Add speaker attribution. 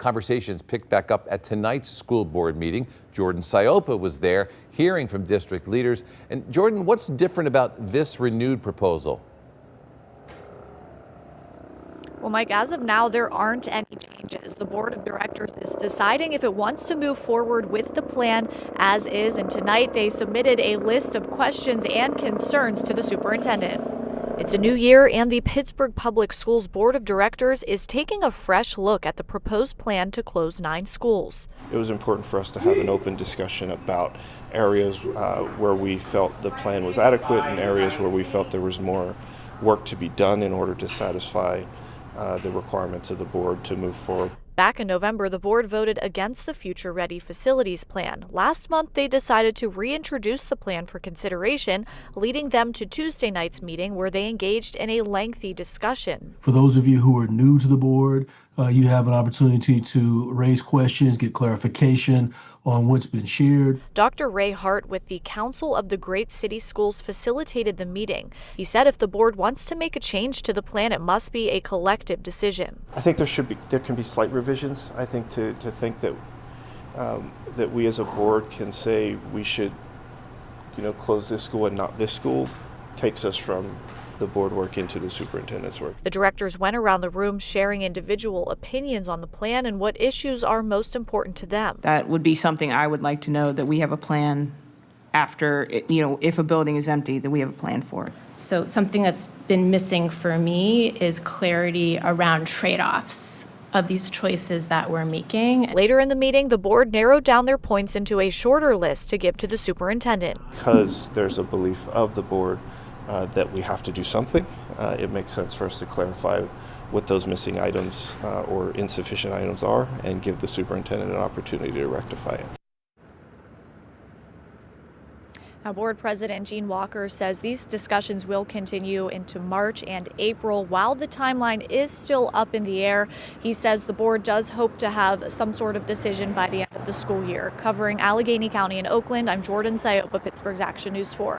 Speaker 1: Conversations picked back up at tonight's school board meeting. Jordan Siopa was there hearing from district leaders. And Jordan, what's different about this renewed proposal?
Speaker 2: Well, Mike, as of now, there aren't any changes. The board of directors is deciding if it wants to move forward with the plan as is, and tonight they submitted a list of questions and concerns to the superintendent. It's a new year, and the Pittsburgh Public Schools Board of Directors is taking a fresh look at the proposed plan to close 9 schools.
Speaker 3: It was important for us to have an open discussion about areas where we felt the plan was adequate and areas where we felt there was more work to be done in order to satisfy the requirements of the board to move forward.
Speaker 2: Back in November, the board voted against the Future Ready Facilities Plan. Last month, they decided to reintroduce the plan for consideration, leading them to Tuesday night's meeting where they engaged in a lengthy discussion.
Speaker 4: For those of you who are new to the board, you have an opportunity to raise questions, get clarification on what's been shared.
Speaker 2: Dr. Ray Hart with the Council of the Great City Schools facilitated the meeting. He said if the board wants to make a change to the plan, it must be a collective decision.
Speaker 3: I think there can be slight revisions. I think to think that that we as a board can say we should, close this school and not this school takes us from the board work into the superintendent's work.
Speaker 2: The directors went around the room sharing individual opinions on the plan and what issues are most important to them.
Speaker 5: That would be something I would like to know, that we have a plan after, if a building is empty, that we have a plan for it.
Speaker 6: So something that's been missing for me is clarity around trade-offs of these choices that we're making.
Speaker 2: Later in the meeting, the board narrowed down their points into a shorter list to give to the superintendent.
Speaker 3: Because there's a belief of the board that we have to do something, it makes sense for us to clarify what those missing items or insufficient items are and give the superintendent an opportunity to rectify it.
Speaker 2: Now, Board President Gene Walker says these discussions will continue into March and April. While the timeline is still up in the air, he says the board does hope to have some sort of decision by the end of the school year. Covering Allegheny County and Oakland, I'm Jordan Siopa, Pittsburgh's Action News 4.